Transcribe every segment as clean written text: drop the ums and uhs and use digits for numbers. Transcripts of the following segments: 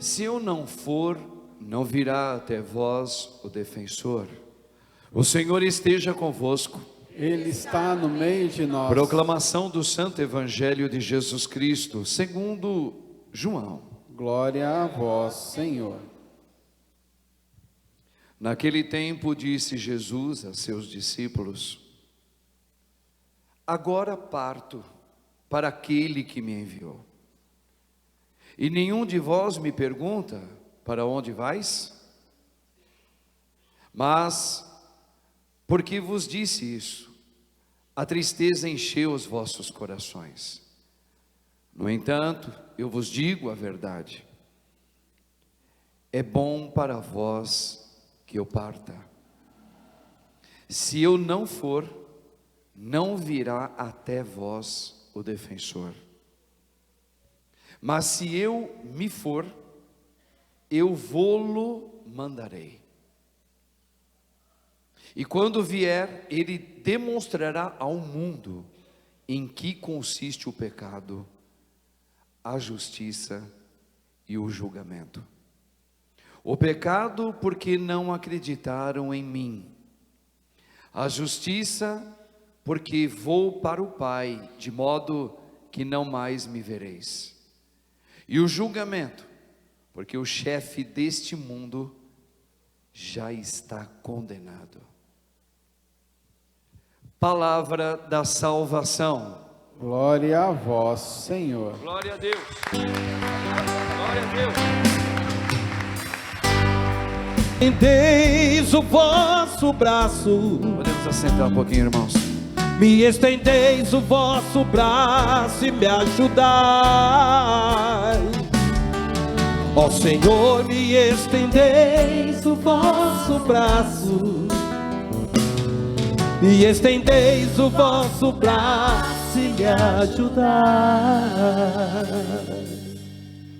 Se eu não for, não virá até vós o defensor. O Senhor esteja convosco. Ele está no meio de nós. Proclamação do Santo Evangelho de Jesus Cristo, segundo João. Glória a vós, Senhor. Naquele tempo disse Jesus a seus discípulos: agora parto para aquele que me enviou. E nenhum de vós me pergunta: para onde vais? Mas, porque vos disse isso, a tristeza encheu os vossos corações. No entanto, eu vos digo a verdade: é bom para vós que eu parta. Se eu não for, não virá até vós o defensor. Mas se eu me for, eu vô-lo mandarei. E quando vier, ele demonstrará ao mundo em que consiste o pecado, a justiça e o julgamento. O pecado, porque não acreditaram em mim. A justiça, porque vou para o Pai, de modo que não mais me vereis. E o julgamento, porque o chefe deste mundo já está condenado. Palavra da salvação. Glória a vós, Senhor. Glória a Deus. Glória a Deus. Estendeis o vosso braço. Podemos assentar um pouquinho, irmãos. Me estendeis o vosso braço e me ajudai. Ó Senhor, me estendeis o vosso braço. Me estendeis o vosso braço e me ajudai.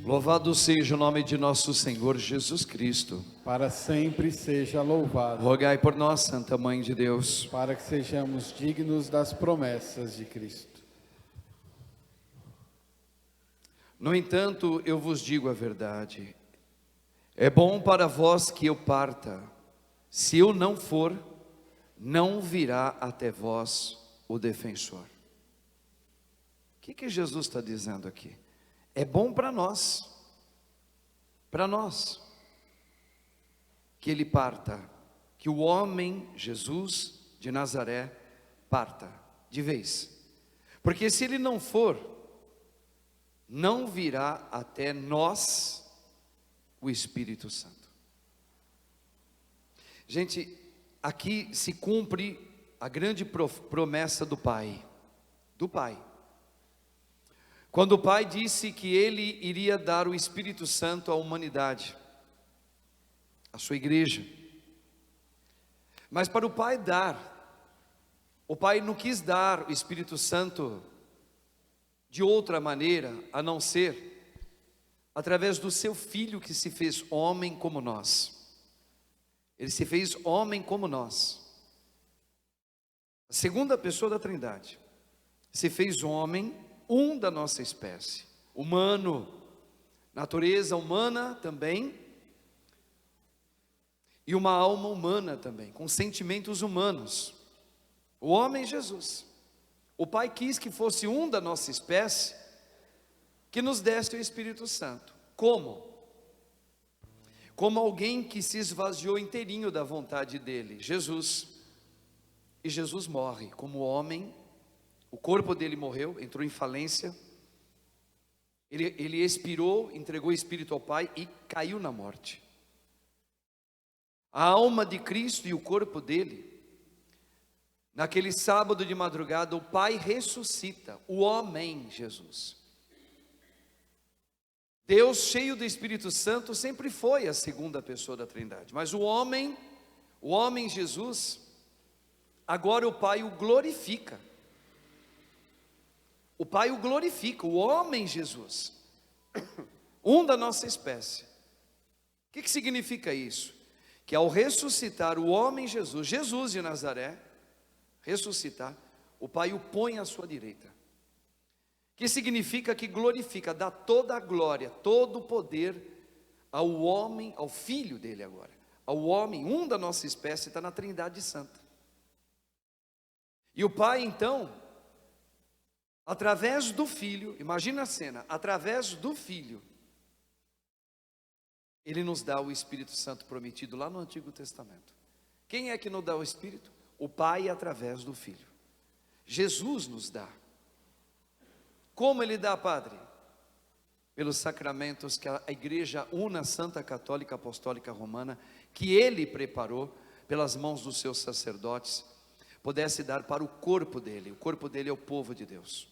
Louvado seja o nome de nosso Senhor Jesus Cristo. Para sempre seja louvado. Rogai por nós, Santa Mãe de Deus, Para que sejamos dignos das promessas de Cristo. No entanto, eu vos digo a verdade: é bom para vós que eu parta. Se eu não for, não virá até vós o defensor. O que Jesus está dizendo aqui? É bom para nós, que ele parta, que o homem Jesus de Nazaré parta de vez, porque se ele não for, não virá até nós o Espírito Santo. Gente, aqui se cumpre a grande promessa do Pai, quando o Pai disse que Ele iria dar o Espírito Santo à humanidade, à sua igreja. Mas para o Pai dar, o Pai não quis dar o Espírito Santo de outra maneira, a não ser através do seu Filho que se fez homem como nós. Ele se fez homem como nós. A segunda pessoa da Trindade se fez homem, um da nossa espécie, humano, natureza humana também, e uma alma humana também, com sentimentos humanos. O homem Jesus. O Pai quis que fosse um da nossa espécie, que nos desse o Espírito Santo. Como? Como alguém que se esvaziou inteirinho da vontade dele, Jesus. E Jesus morre como homem. O corpo dele morreu, entrou em falência. Ele expirou, entregou o Espírito ao Pai e caiu na morte. A alma de Cristo e o corpo dele, naquele sábado de madrugada, o Pai ressuscita o homem Jesus. Deus cheio do Espírito Santo sempre foi a segunda pessoa da Trindade, mas o homem Jesus, agora o Pai o glorifica. O Pai o glorifica, o homem Jesus, um da nossa espécie. O que significa isso? Que ao ressuscitar o homem Jesus, Jesus de Nazaré, ressuscitar, o Pai o põe à sua direita. Que significa que glorifica, dá toda a glória, todo o poder ao homem, ao filho dele agora, ao homem, um da nossa espécie, está na Trindade Santa. E o Pai então, através do Filho, imagina a cena, através do Filho, Ele nos dá o Espírito Santo prometido lá no Antigo Testamento. Quem é que nos dá o Espírito? O Pai através do Filho. Jesus nos dá. Como Ele dá, Padre? Pelos sacramentos que a Igreja Una Santa Católica Apostólica Romana, que Ele preparou pelas mãos dos seus sacerdotes, pudesse dar para o corpo dele. O corpo dele é o povo de Deus.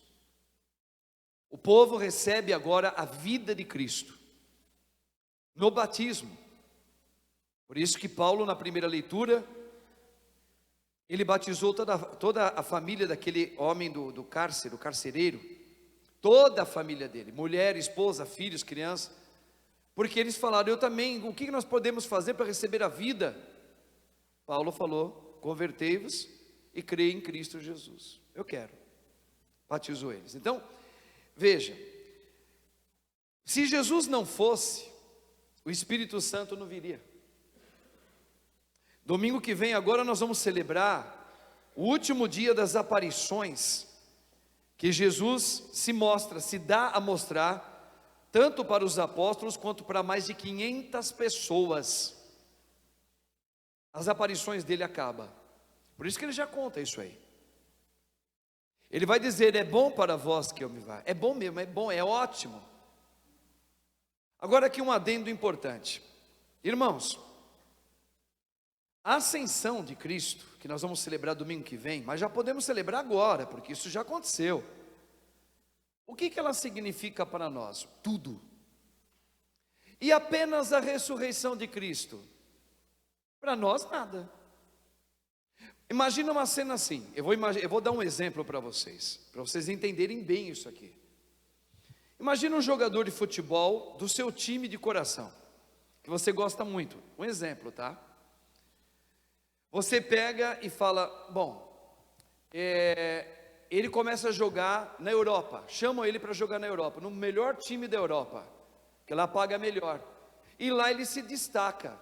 O povo recebe agora a vida de Cristo no batismo. Por isso que Paulo, na primeira leitura, ele batizou toda a família daquele homem do cárcere, o carcereiro, toda a família dele, mulher, esposa, filhos, crianças, porque eles falaram: eu também, o que nós podemos fazer para receber a vida? Paulo falou: convertei-vos e creia em Cristo Jesus. Eu quero. Batizou eles. Então, veja, se Jesus não fosse, o Espírito Santo não viria. Domingo que vem agora nós vamos celebrar o último dia das aparições, que Jesus se mostra, se dá a mostrar, tanto para os apóstolos quanto para mais de 500 pessoas. As aparições dele acabam. Por isso que ele já conta isso aí. Ele vai dizer: é bom para vós que eu me vá. É bom mesmo, é bom, é ótimo. Agora aqui um adendo importante. Irmãos, a ascensão de Cristo, que nós vamos celebrar domingo que vem, mas já podemos celebrar agora, porque isso já aconteceu. O que ela significa para nós? Tudo. E apenas a ressurreição de Cristo? Para nós nada. Imagina uma cena assim, eu vou dar um exemplo para vocês entenderem bem isso aqui. Imagina um jogador de futebol do seu time de coração, que você gosta muito. Um exemplo, tá? Você pega e fala: bom, ele começa a jogar na Europa, chamam ele para jogar na Europa, no melhor time da Europa, que lá paga melhor, e lá ele se destaca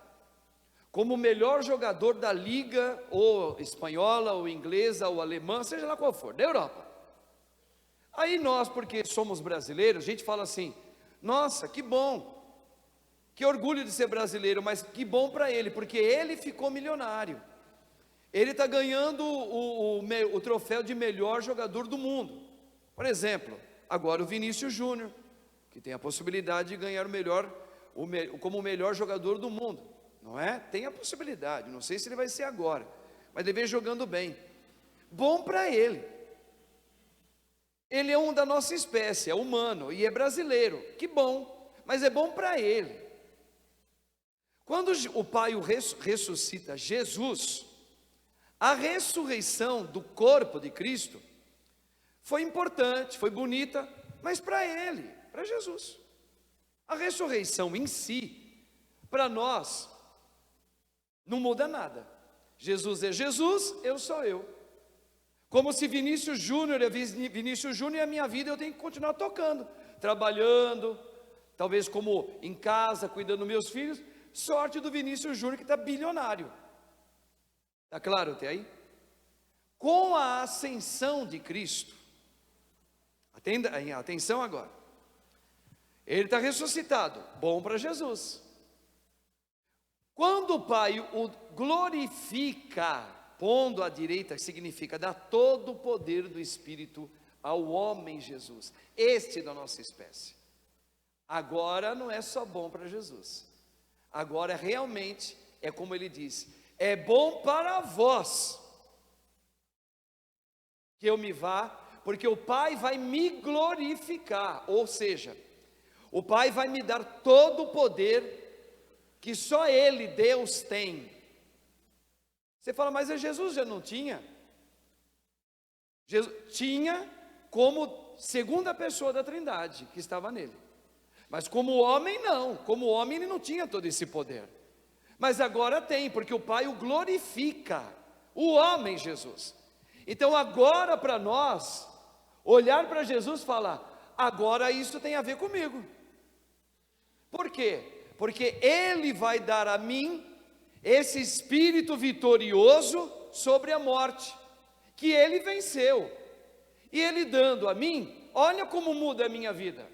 como o melhor jogador da liga, ou espanhola, ou inglesa, ou alemã, seja lá qual for, da Europa. Aí nós, porque somos brasileiros, a gente fala assim: nossa, que bom, que orgulho de ser brasileiro, mas que bom para ele, porque ele ficou milionário. Ele está ganhando o troféu de melhor jogador do mundo. Por exemplo, agora o Vinícius Júnior, que tem a possibilidade de ganhar como o melhor jogador do mundo, não é? Tem a possibilidade, não sei se ele vai ser agora, mas ele vem jogando bem. Bom para ele. Ele é um da nossa espécie, é humano e é brasileiro. Que bom, mas é bom para ele. Quando o Pai o ressuscita Jesus, a ressurreição do corpo de Cristo foi importante, foi bonita, mas para ele, para Jesus. A ressurreição em si, para nós, não muda nada. Jesus é Jesus, eu sou eu. Como se Vinícius Júnior é Vinícius Júnior, e a minha vida eu tenho que continuar tocando, trabalhando, talvez como em casa, cuidando dos meus filhos. Sorte do Vinícius Júnior que está bilionário. Está claro até aí? Com a ascensão de Cristo, atenção agora, ele está ressuscitado, bom para Jesus. Quando o Pai o glorifica, pondo à direita, significa dar todo o poder do Espírito ao homem Jesus, este da nossa espécie. Agora não é só bom para Jesus, agora realmente é como ele disse: é bom para vós que eu me vá, porque o Pai vai me glorificar, ou seja, o Pai vai me dar todo o poder que só Ele, Deus, tem. Você fala: mas Jesus já não tinha? Jesus tinha como segunda pessoa da Trindade, que estava nele. Mas como homem não, como homem ele não tinha todo esse poder. Mas agora tem, porque o Pai o glorifica, o homem Jesus. Então agora para nós, olhar para Jesus e falar: agora isso tem a ver comigo. Por quê? Porque Ele vai dar a mim esse espírito vitorioso sobre a morte, que Ele venceu. E Ele dando a mim, olha como muda a minha vida.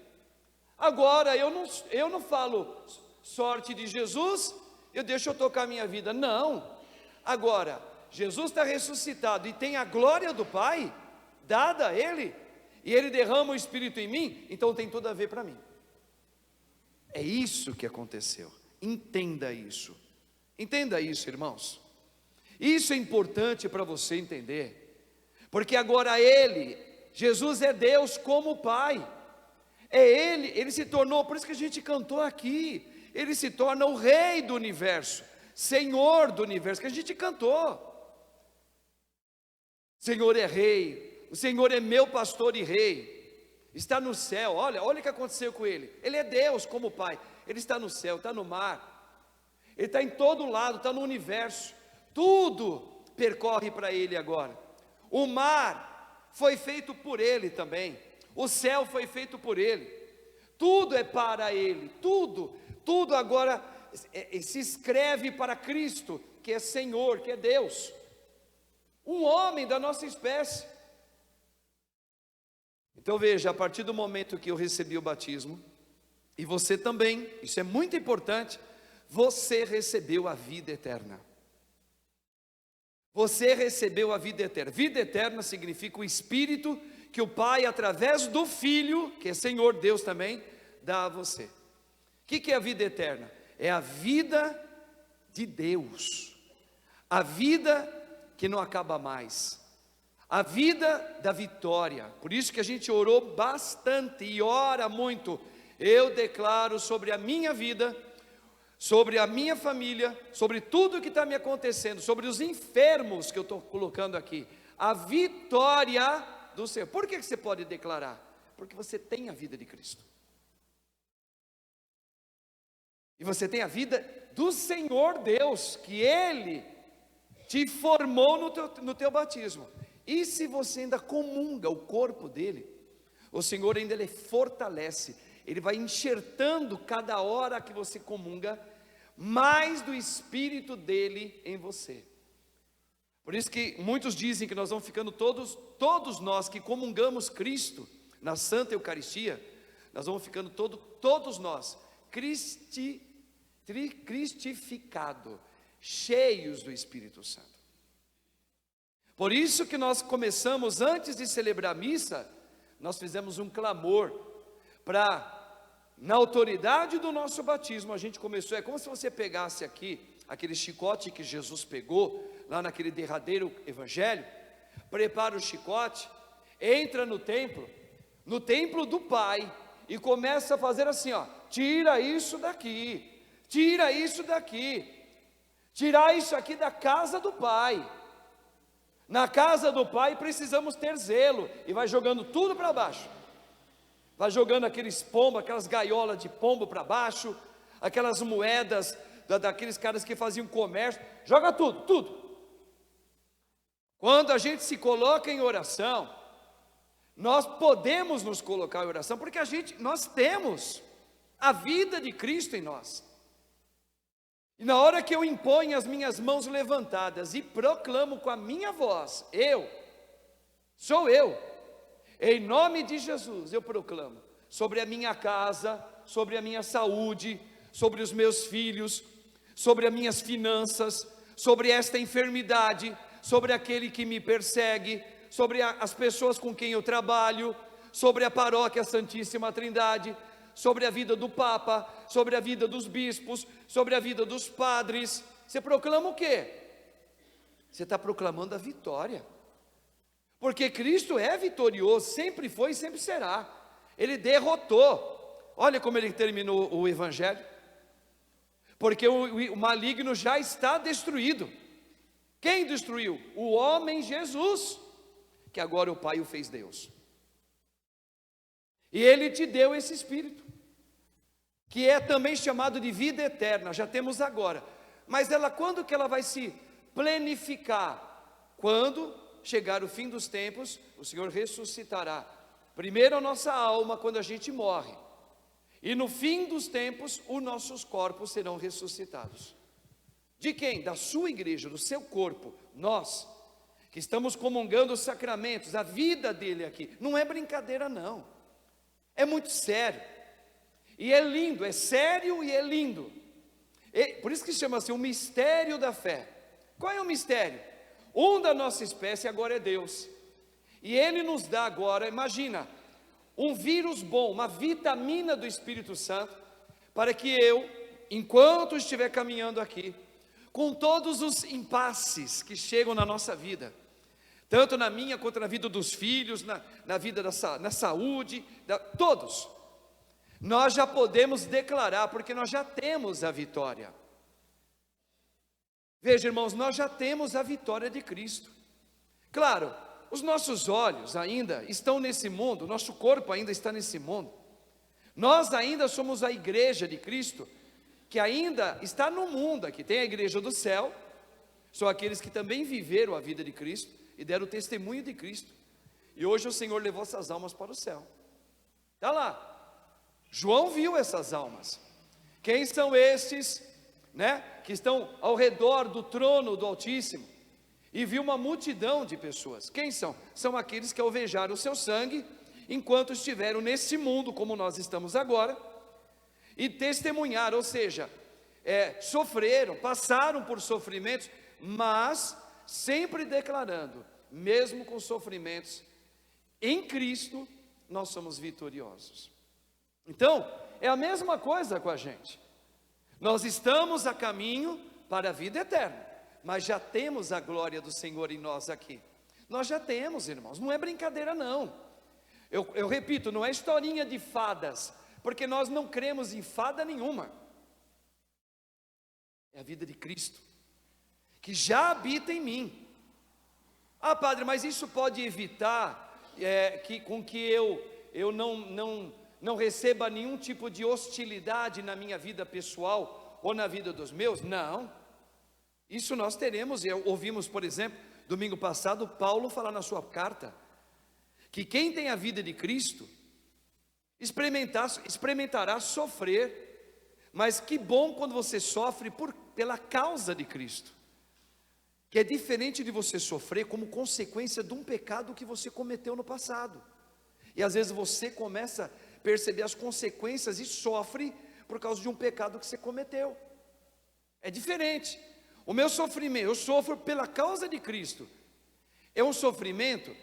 Agora eu não falo sorte de Jesus, deixo eu tocar a minha vida. Não. Agora, Jesus está ressuscitado e tem a glória do Pai dada a Ele, e Ele derrama o Espírito em mim, então tem tudo a ver para mim. É isso que aconteceu. Entenda isso. Entenda isso, irmãos. Isso é importante para você entender, porque agora Jesus é Deus como Pai. É Ele se tornou, por isso que a gente cantou aqui, Ele se torna o Rei do universo, Senhor do universo, que a gente cantou. Senhor é Rei, o Senhor é meu pastor e Rei, está no céu. Olha o que aconteceu com Ele. Ele é Deus como Pai, Ele está no céu, está no mar, Ele está em todo lado, está no universo, tudo percorre para Ele agora. O mar foi feito por Ele também, o céu foi feito por Ele, tudo é para Ele, tudo agora se escreve para Cristo, que é Senhor, que é Deus, um homem da nossa espécie. Então veja, a partir do momento que eu recebi o batismo, e você também, isso é muito importante, você recebeu a vida eterna. Você recebeu a vida eterna. Vida eterna significa o Espírito que o Pai, através do Filho, que é Senhor Deus também, dá a você. O que é a vida eterna? É a vida de Deus, a vida que não acaba mais, a vida da vitória. Por isso que a gente orou bastante e ora muito. Eu declaro sobre a minha vida, sobre a minha família, sobre tudo que está me acontecendo, sobre os enfermos que eu estou colocando aqui, a vitória do Senhor. Por que você pode declarar? Porque você tem a vida de Cristo, e você tem a vida do Senhor Deus, que Ele te formou no teu batismo. E se você ainda comunga o corpo dele, o Senhor ainda Ele fortalece, Ele vai enxertando cada hora que você comunga, mais do Espírito dele em você. Por isso que muitos dizem que nós vamos ficando todos nós que comungamos Cristo na Santa Eucaristia, nós vamos ficando todos nós cristificados, cheios do Espírito Santo. Por isso que nós começamos, antes de celebrar a missa, nós fizemos um clamor para, na autoridade do nosso batismo, a gente começou, é como se você pegasse aqui, aquele chicote que Jesus pegou, lá naquele derradeiro evangelho, prepara o chicote, entra no templo do Pai, e começa a fazer assim, ó, tira isso daqui, tirar isso aqui da casa do Pai. Na casa do Pai precisamos ter zelo, e vai jogando tudo para baixo, vai jogando aqueles pombos, aquelas gaiolas de pombo para baixo, aquelas moedas daqueles caras que faziam comércio, joga tudo. Quando a gente se coloca em oração, nós podemos nos colocar em oração, porque nós temos a vida de Cristo em nós. E na hora que eu imponho as minhas mãos levantadas e proclamo com a minha voz, sou eu, em nome de Jesus, eu proclamo sobre a minha casa, sobre a minha saúde, sobre os meus filhos, sobre as minhas finanças, sobre esta enfermidade, sobre aquele que me persegue, sobre as pessoas com quem eu trabalho, sobre a paróquia Santíssima Trindade, sobre a vida do Papa, sobre a vida dos bispos, sobre a vida dos padres. Você proclama o quê? Você está proclamando a vitória, porque Cristo é vitorioso, sempre foi e sempre será. Ele derrotou. Olha como ele terminou o evangelho, porque o maligno já está destruído. Quem destruiu? O homem Jesus, que agora o Pai o fez Deus, e Ele te deu esse Espírito, que é também chamado de vida eterna. Já temos agora, mas quando que ela vai se plenificar? Quando chegar o fim dos tempos, o Senhor ressuscitará primeiro a nossa alma quando a gente morre, E no fim dos tempos, os nossos corpos serão ressuscitados. De quem? Da sua igreja, do seu corpo. Nós, que estamos comungando os sacramentos, a vida dele aqui. Não é brincadeira não. É muito sério. E é lindo, é sério e é lindo. Por isso que chama-se o mistério da fé. Qual é o mistério? Um da nossa espécie agora é Deus. E Ele nos dá agora, imagina, um vírus bom, uma vitamina do Espírito Santo, para que eu, enquanto estiver caminhando aqui, com todos os impasses que chegam na nossa vida, tanto na minha quanto na vida dos filhos, na vida na saúde, todos, nós já podemos declarar, porque nós já temos a vitória. Veja, irmãos, nós já temos a vitória de Cristo. Claro, os nossos olhos ainda estão nesse mundo, nosso corpo ainda está nesse mundo. Nós ainda somos a igreja de Cristo, que ainda está no mundo aqui. Tem a igreja do céu, são aqueles que também viveram a vida de Cristo e deram o testemunho de Cristo. E hoje o Senhor levou essas almas para o céu. Está lá. João viu essas almas. Quem são estes, que estão ao redor do trono do Altíssimo? E viu uma multidão de pessoas. Quem são? São aqueles que alvejaram o seu sangue, enquanto estiveram nesse mundo, como nós estamos agora, e testemunharam, ou seja, sofreram, passaram por sofrimentos, mas sempre declarando, mesmo com sofrimentos, em Cristo, nós somos vitoriosos. Então, é a mesma coisa com a gente. Nós estamos a caminho para a vida eterna, mas já temos a glória do Senhor em nós aqui. Nós já temos, irmãos, não é brincadeira não. Eu repito, não é historinha de fadas, porque nós não cremos em fada nenhuma. É a vida de Cristo, que já habita em mim. Ah, padre, mas isso pode evitar com que eu não receba nenhum tipo de hostilidade na minha vida pessoal ou na vida dos meus? Não, isso nós teremos. Ouvimos, por exemplo, domingo passado, Paulo falar na sua carta, que quem tem a vida de Cristo, experimentará sofrer, mas que bom quando você sofre pela causa de Cristo, que é diferente de você sofrer como consequência de um pecado que você cometeu no passado, e às vezes você começa a perceber as consequências e sofre por causa de um pecado que você cometeu. É diferente. O meu sofrimento, eu sofro pela causa de Cristo, é um sofrimento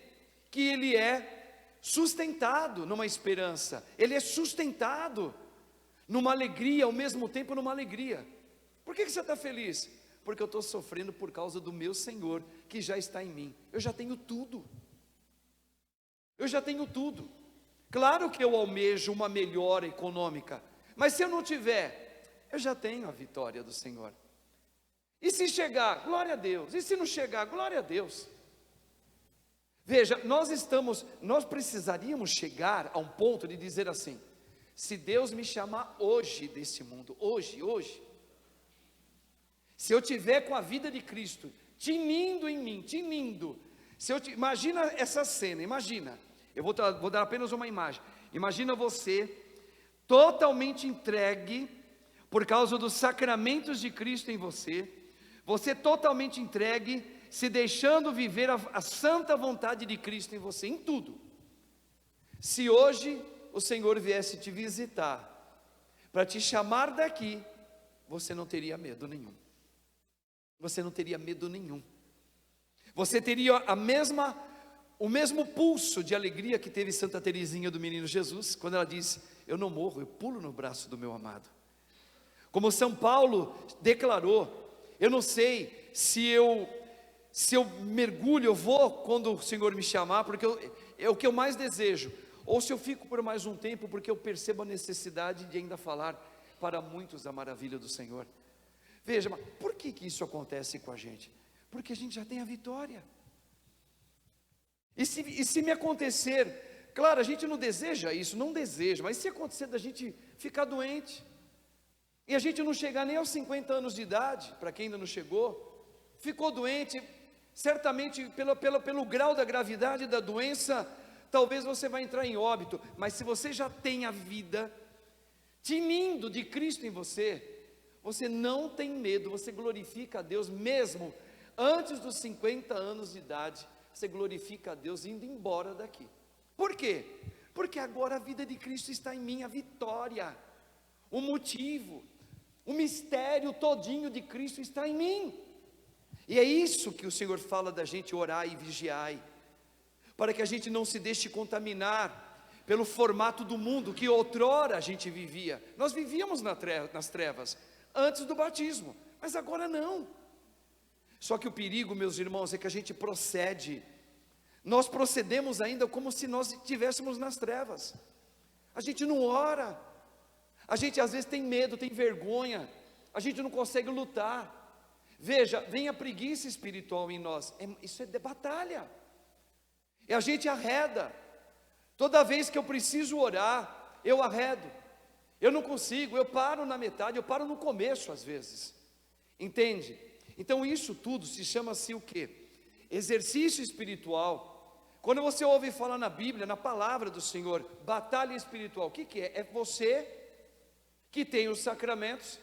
que ele é sustentado numa esperança, ele é sustentado numa alegria, ao mesmo tempo numa alegria. Por que você está feliz? Porque eu estou sofrendo por causa do meu Senhor, que já está em mim. Eu já tenho tudo. Eu já tenho tudo. Claro que eu almejo uma melhora econômica, mas se eu não tiver, eu já tenho a vitória do Senhor. E se chegar, glória a Deus. E se não chegar, glória a Deus. Veja, nós precisaríamos chegar a um ponto de dizer assim: se Deus me chamar hoje desse mundo, hoje, se eu tiver com a vida de Cristo tinindo em mim, imagina essa cena, imagina, eu vou dar apenas uma imagem, imagina você totalmente entregue, por causa dos sacramentos de Cristo em você totalmente entregue, se deixando viver a santa vontade de Cristo em você, em tudo. Se hoje o Senhor viesse te visitar, para te chamar daqui, você não teria medo nenhum. Você não teria medo nenhum. Você teria o mesmo pulso de alegria que teve Santa Teresinha do Menino Jesus, quando ela disse: eu não morro, eu pulo no braço do meu amado. Como São Paulo declarou: eu não sei se eu mergulho, eu vou quando o Senhor me chamar, porque é o que eu mais desejo, ou se eu fico por mais um tempo, porque eu percebo a necessidade de ainda falar para muitos da maravilha do Senhor. Veja, mas por que isso acontece com a gente? Porque a gente já tem a vitória. E se me acontecer, claro, a gente não deseja isso, mas se acontecer da gente ficar doente, e a gente não chegar nem aos 50 anos de idade, para quem ainda não chegou, ficou doente, certamente pelo grau da gravidade da doença, talvez você vai entrar em óbito, mas se você já tem a vida, tinindo de Cristo em você, você não tem medo, você glorifica a Deus mesmo antes dos 50 anos de idade, você glorifica a Deus indo embora daqui. Por quê? Porque agora a vida de Cristo está em mim, a vitória, o motivo, o mistério todinho de Cristo está em mim. E é isso que o Senhor fala da gente orar e vigiar, para que a gente não se deixe contaminar pelo formato do mundo que outrora a gente vivia. Nós vivíamos nas trevas antes do batismo, mas agora não. Só que o perigo, meus irmãos, é que a gente nós procedemos ainda como se nós estivéssemos nas trevas. A gente não ora, a gente às vezes tem medo, tem vergonha, a gente não consegue lutar. Veja, vem a preguiça espiritual em nós, isso é de batalha, e a gente arreda. Toda vez que eu preciso orar, eu arredo, eu não consigo, eu paro na metade, eu paro no começo às vezes, entende? Então isso tudo se chama-se o quê? Exercício espiritual. Quando você ouve falar na Bíblia, na palavra do Senhor, batalha espiritual, o que é? É você que tem os sacramentos,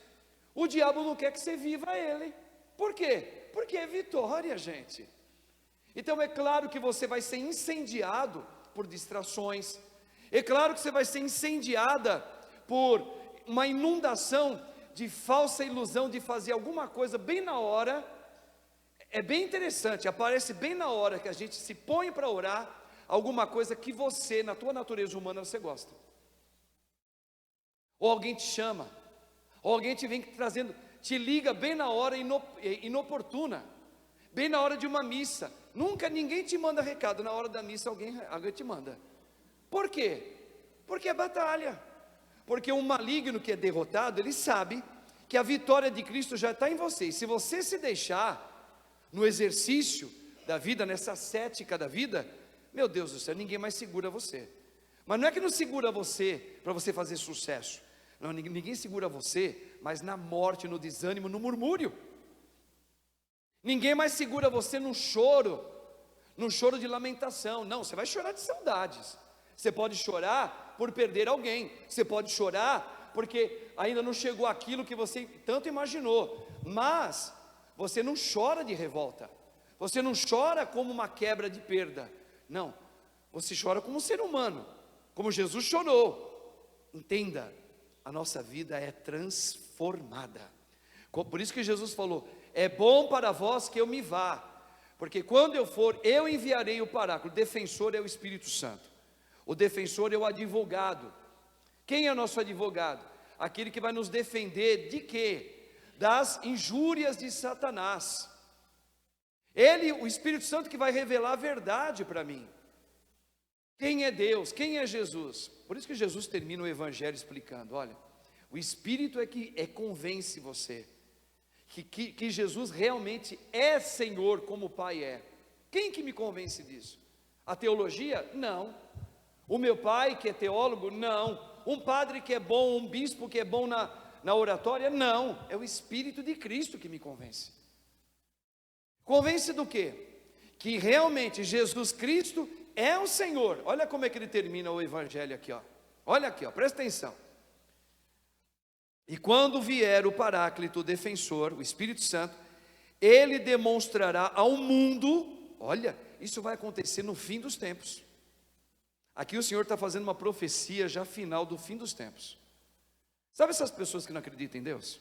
o diabo não quer que você viva ele. Por quê? Porque é vitória, gente. Então é claro que você vai ser incendiado por distrações, é claro que você vai ser incendiada por uma inundação de falsa ilusão de fazer alguma coisa bem na hora. É bem interessante, aparece bem na hora que a gente se põe para orar, alguma coisa que você, na tua natureza humana, você gosta. Ou alguém te chama, ou alguém te vem trazendo, te liga bem na hora inoportuna, bem na hora de uma missa. Nunca ninguém te manda recado, na hora da missa alguém te manda. Por quê? Porque é batalha. Porque um maligno que é derrotado, ele sabe que a vitória de Cristo já está em você. E se você se deixar no exercício da vida, nessa cética da vida, meu Deus do céu, ninguém mais segura você. Mas não é que não segura você para você fazer sucesso. Não, ninguém segura você, mas na morte, no desânimo, no murmúrio. Ninguém mais segura você no choro de lamentação. Não, você vai chorar de saudades. Você pode chorar por perder alguém. Você pode chorar porque ainda não chegou aquilo que você tanto imaginou. Mas você não chora de revolta. Você não chora como uma quebra de perda. Não, você chora como um ser humano, como Jesus chorou. Entenda, a nossa vida é transformada. Por isso que Jesus falou: é bom para vós que eu me vá, porque quando eu for, eu enviarei o Paráclito. O defensor é o Espírito Santo. O defensor é o advogado. Quem é o nosso advogado? Aquele que vai nos defender de quê? Das injúrias de Satanás. Ele, o Espírito Santo, que vai revelar a verdade para mim. Quem é Deus? Quem é Jesus? Por isso que Jesus termina o Evangelho explicando: olha, o Espírito é que convence você que Jesus realmente é Senhor, como o Pai é. Quem que me convence disso? A teologia? Não. O meu pai que é teólogo? Não. Um padre que é bom, um bispo que é bom na oratória? Não. É o Espírito de Cristo que me convence. Convence do quê? Que realmente Jesus Cristo é o Senhor. Olha como é que ele termina o Evangelho aqui, ó. Olha aqui, ó, presta atenção. E quando vier o Paráclito, o defensor, o Espírito Santo, ele demonstrará ao mundo. Olha, isso vai acontecer no fim dos tempos. Aqui o Senhor está fazendo uma profecia já final do fim dos tempos. Sabe essas pessoas que não acreditam em Deus?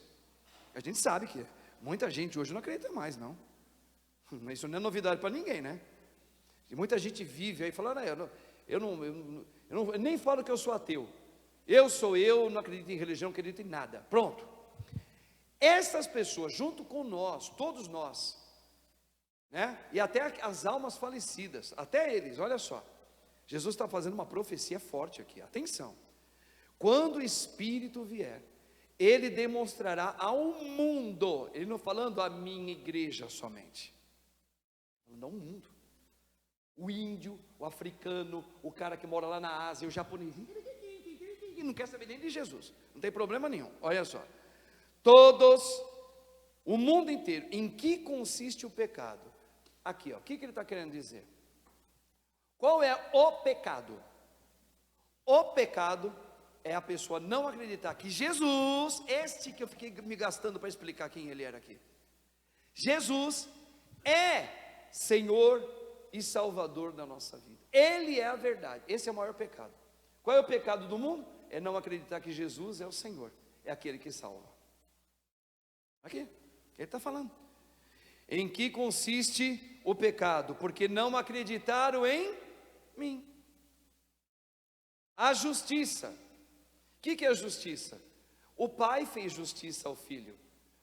A gente sabe que muita gente hoje não acredita mais, não. Mas isso não é novidade para ninguém, né? E muita gente vive aí falando: eu nem falo que eu sou ateu. Eu não acredito em religião, não acredito em nada. Pronto. Essas pessoas, junto com nós, todos nós, né? E até as almas falecidas, até eles, olha só. Jesus está fazendo uma profecia forte aqui, atenção. Quando o Espírito vier, ele demonstrará ao mundo, ele não falando a minha igreja somente, falando ao mundo. O índio, o africano, o cara que mora lá na Ásia, o japonês, não quer saber nem de Jesus, não tem problema nenhum. Olha só, todos, o mundo inteiro. Em que consiste o pecado? Aqui, ó, o que ele está querendo dizer? Qual é o pecado? O pecado é a pessoa não acreditar que Jesus, este que eu fiquei me gastando para explicar quem ele era aqui, Jesus é Senhor e Salvador da nossa vida. Ele é a verdade. Esse é o maior pecado. Qual é o pecado do mundo? É não acreditar que Jesus é o Senhor, é aquele que salva. Aqui, ele está falando. Em que consiste o pecado? Porque não acreditaram em mim. A justiça. O que é a justiça? O pai fez justiça ao filho.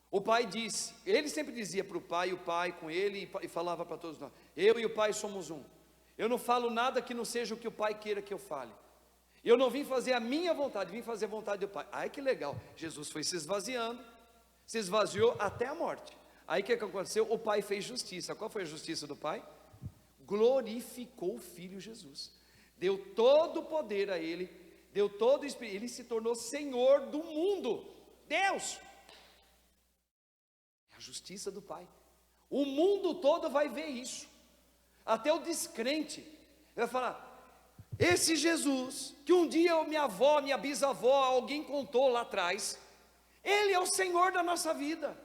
O pai disse, ele sempre dizia para o pai com ele, e falava para todos nós: eu e o pai somos um. Eu não falo nada que não seja o que o pai queira que eu fale. Eu não vim fazer a minha vontade, vim fazer a vontade do pai. Ai que legal, Jesus foi se esvaziando, se esvaziou até a morte. Aí o que aconteceu? O pai fez justiça. Qual foi a justiça do pai? Glorificou o filho Jesus, deu todo o poder a ele, deu todo o Espírito, ele se tornou Senhor do mundo. Deus é a justiça do pai. O mundo todo vai ver isso, até o descrente vai falar: esse Jesus, que um dia minha avó, minha bisavó, alguém contou lá atrás, ele é o Senhor da nossa vida,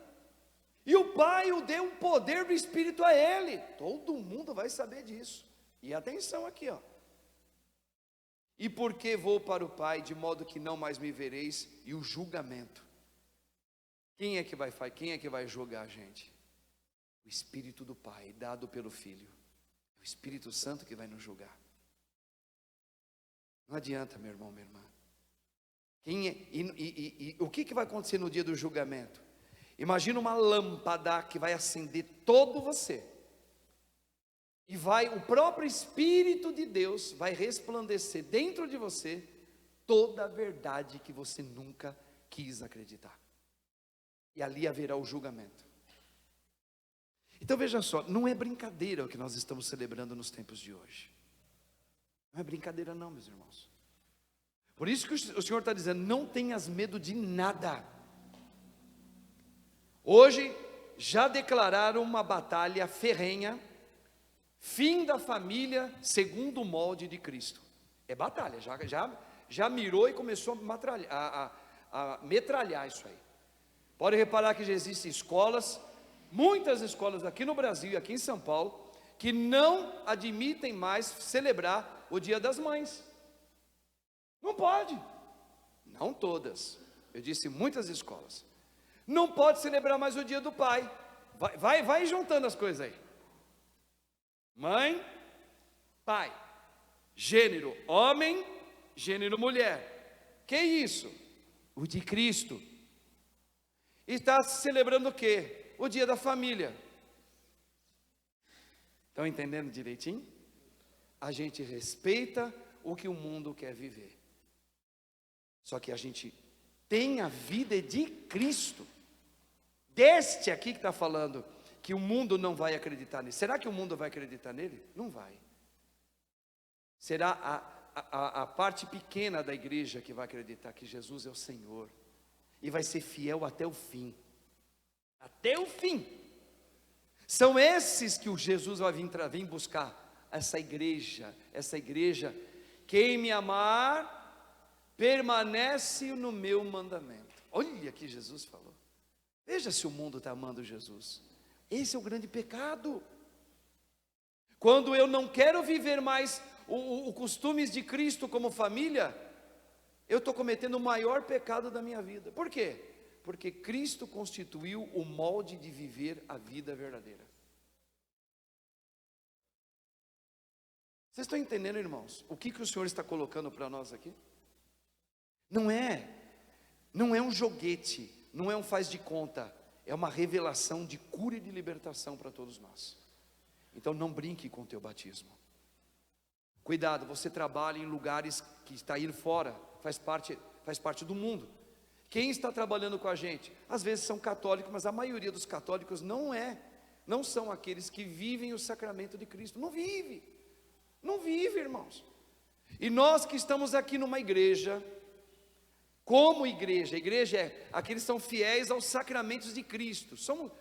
e o Pai o deu o poder do Espírito a ele. Todo mundo vai saber disso. E atenção aqui, ó: e porque vou para o Pai, de modo que não mais me vereis. E o julgamento, quem é que vai julgar a gente? O Espírito do Pai, dado pelo Filho. É o Espírito Santo que vai nos julgar. Não adianta, meu irmão, minha irmã. O que vai acontecer no dia do julgamento? Imagina uma lâmpada que vai acender todo você, e o próprio Espírito de Deus vai resplandecer dentro de você toda a verdade que você nunca quis acreditar, e ali haverá o julgamento. Então veja só, não é brincadeira o que nós estamos celebrando nos tempos de hoje. Não é brincadeira não, meus irmãos. Por isso que o Senhor está dizendo: não tenhas medo de nada. Hoje já declararam uma batalha ferrenha, fim da família segundo o molde de Cristo. É batalha, já mirou e começou a metralhar isso aí. Pode reparar que já existem escolas, muitas escolas aqui no Brasil e aqui em São Paulo, que não admitem mais celebrar o Dia das Mães. Não pode. Não todas, eu disse muitas escolas. Não pode celebrar mais o Dia do Pai. Vai juntando as coisas aí. Mãe, pai, gênero homem, gênero mulher. Que isso? O de Cristo. Está celebrando o quê? O Dia da Família. Estão entendendo direitinho? A gente respeita o que o mundo quer viver, só que a gente tem a vida de Cristo. Deste aqui que está falando que o mundo não vai acreditar nele. Será que o mundo vai acreditar nele? Não vai. Será a parte pequena da igreja que vai acreditar que Jesus é o Senhor, e vai ser fiel até o fim. Até o fim. São esses que o Jesus vai vir buscar. Essa igreja, quem me amar, permanece no meu mandamento. Olha que Jesus falou. Veja se o mundo está amando Jesus. Esse é o grande pecado. Quando eu não quero viver mais os costumes de Cristo como família, eu estou cometendo o maior pecado da minha vida. Por quê? Porque Cristo constituiu o molde de viver a vida verdadeira. Vocês estão entendendo, irmãos, o que o Senhor está colocando para nós aqui? Não é um joguete, não é um faz de conta, é uma revelação de cura e de libertação para todos nós. Então não brinque com o teu batismo. Cuidado, você trabalha em lugares que está indo fora, faz parte do mundo. Quem está trabalhando com a gente? Às vezes são católicos, mas a maioria dos católicos não são aqueles que vivem o sacramento de Cristo. Não vive, irmãos. E nós que estamos aqui numa igreja, como igreja, a igreja é aqueles que são fiéis aos sacramentos de Cristo.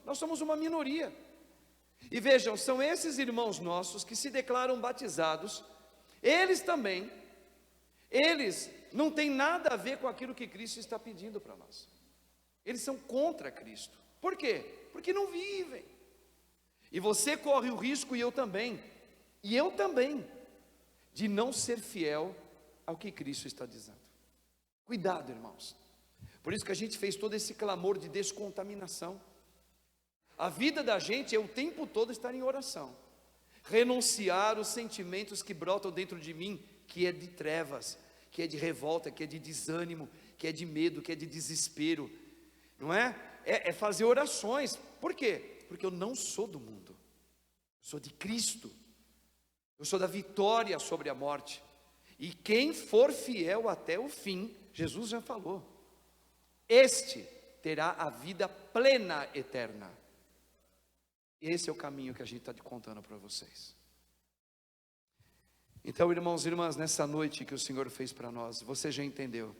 Nós somos uma minoria. E vejam, são esses irmãos nossos que se declaram batizados. Eles não tem nada a ver com aquilo que Cristo está pedindo para nós. Eles são contra Cristo. Por quê? Porque não vivem. E você corre o risco, e eu também, de não ser fiel ao que Cristo está dizendo. Cuidado, irmãos. Por isso que a gente fez todo esse clamor de descontaminação. A vida da gente é o tempo todo estar em oração, renunciar os sentimentos que brotam dentro de mim, que é de trevas, que é de revolta, que é de desânimo, que é de medo, que é de desespero, não é? É fazer orações. Por quê? Porque eu não sou do mundo, eu sou de Cristo, eu sou da vitória sobre a morte, e quem for fiel até o fim, Jesus já falou, este terá a vida plena eterna. Esse é o caminho que a gente está contando para vocês. Então, irmãos e irmãs, nessa noite que o Senhor fez para nós, você já entendeu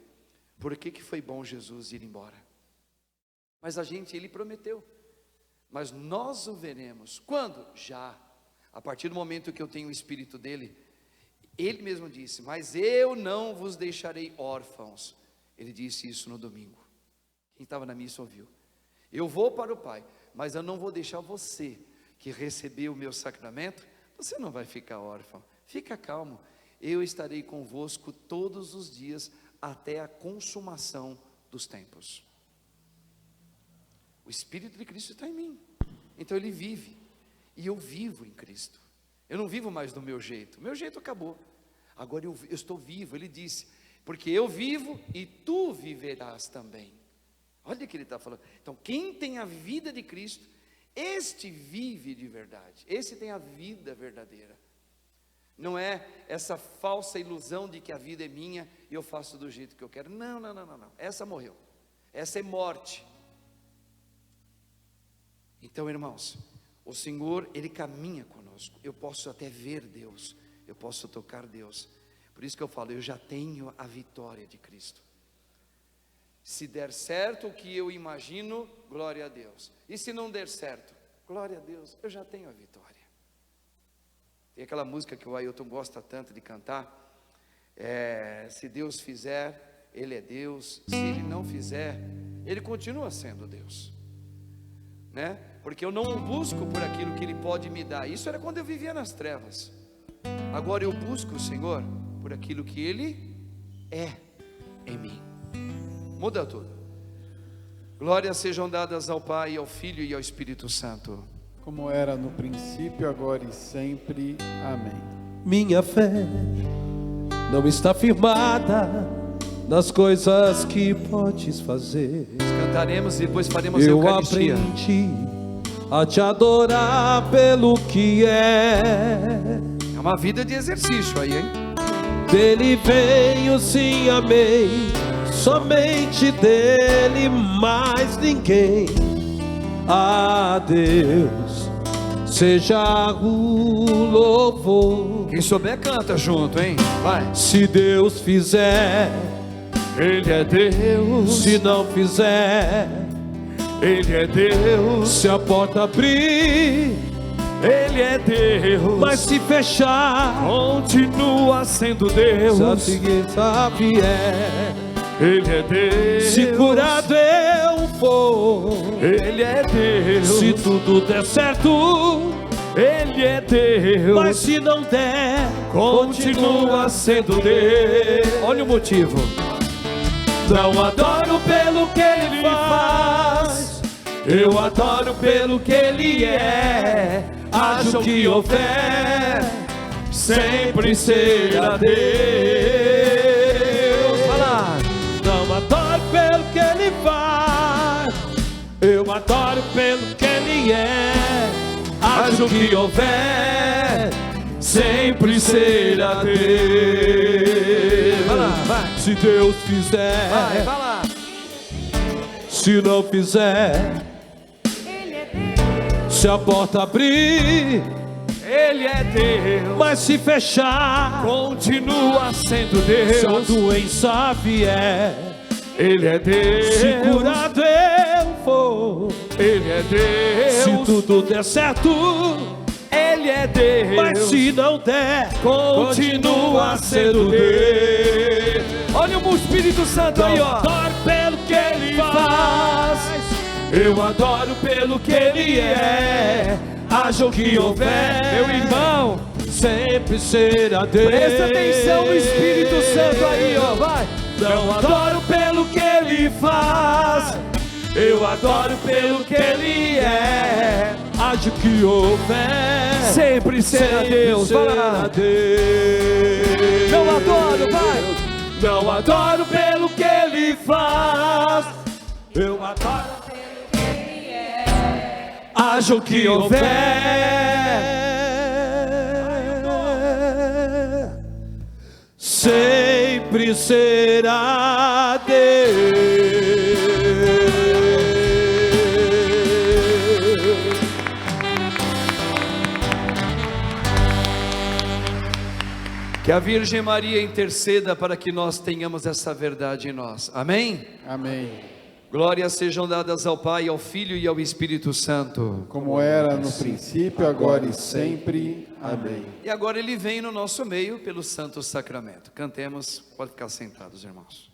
por que foi bom Jesus ir embora. Mas Ele prometeu, mas nós o veremos. Quando? Já, a partir do momento que eu tenho o Espírito dele. Ele mesmo disse, mas eu não vos deixarei órfãos. Ele disse isso no domingo. Quem estava na missa ouviu. Eu vou para o Pai, mas eu não vou deixar você, que recebeu o meu sacramento, você não vai ficar órfão. Fica calmo, eu estarei convosco todos os dias, até a consumação dos tempos. O Espírito de Cristo está em mim, então Ele vive, e eu vivo em Cristo. Eu não vivo mais do meu jeito, o meu jeito acabou, agora eu estou vivo. Ele disse, porque eu vivo e tu viverás também. Olha o que ele está falando. Então quem tem a vida de Cristo, este vive de verdade, esse tem a vida verdadeira. Não é essa falsa ilusão de que a vida é minha e eu faço do jeito que eu quero. Não, essa morreu, essa é morte. Então, irmãos, o Senhor, Ele caminha conosco. Eu posso até ver Deus, eu posso tocar Deus. Por isso que eu falo, eu já tenho a vitória de Cristo. Se der certo o que eu imagino, glória a Deus. E se não der certo, glória a Deus, eu já tenho a vitória. Tem aquela música que o Ailton gosta tanto de cantar, se Deus fizer, Ele é Deus. Se Ele não fizer, Ele continua sendo Deus, né? Porque eu não busco por aquilo que Ele pode me dar. Isso era quando eu vivia nas trevas. Agora eu busco o Senhor por aquilo que Ele é em mim. Muda tudo. Glórias sejam dadas ao Pai, ao Filho e ao Espírito Santo, como era no princípio, agora e sempre. Amém. Minha fé não está firmada nas coisas que podes fazer. Cantaremos e depois faremos a Eu Eucaristia. aprendi a te adorar pelo que é. É uma vida de exercício aí, hein? Dele venho, sim, amei, somente dele, mais ninguém. A Deus seja o louvor. Quem souber canta junto, hein? Vai. Se Deus fizer, Ele é Deus. se não fizer, Ele é Deus. se a porta abrir, Ele é Deus. mas se fechar, continua sendo Deus. Santa vier. Ele é Deus. Se curado eu for, Ele é Deus. se tudo der certo, Ele é Deus. mas se não der, continua sendo Deus. Olha o motivo. não adoro pelo que Ele faz, eu adoro pelo que Ele é. Haja o que houver, sempre será Deus. Não adoro pelo que Ele faz, eu adoro pelo que Ele é. Haja o que houver, sempre será Deus. Vai lá, vai. Se Deus fizer, Vai lá. se não fizer, Ele é Deus. se a porta abrir, Ele é Deus. mas se fechar, Continua sendo se a Deus. doença vier, Ele é Deus. se curado eu for, Ele é Deus. se tudo der certo, Ele é Deus. mas se não der, continua sendo Deus. Olha o Espírito Santo aí, Eu ó. adoro pelo que Ele faz, eu adoro pelo que Ele é. Haja o que houver, Meu irmão, sempre será Deus. presta atenção no Espírito Santo aí, ó. Vai. Eu adoro pelo que Ele faz, eu adoro pelo que Ele é. Haja o que houver, Sempre será Deus. Vai lá. Deus. Não adoro, vai. Não adoro pelo que Ele faz, eu adoro pelo que Ele é. Haja o que houver, sempre será Deus. Que a Virgem Maria interceda para que nós tenhamos essa verdade em nós. Amém? Amém. Glórias sejam dadas ao Pai, ao Filho e ao Espírito Santo. Como era no princípio, agora e sempre. Amém. E agora ele vem no nosso meio pelo Santo Sacramento. Cantemos, pode ficar sentados, irmãos.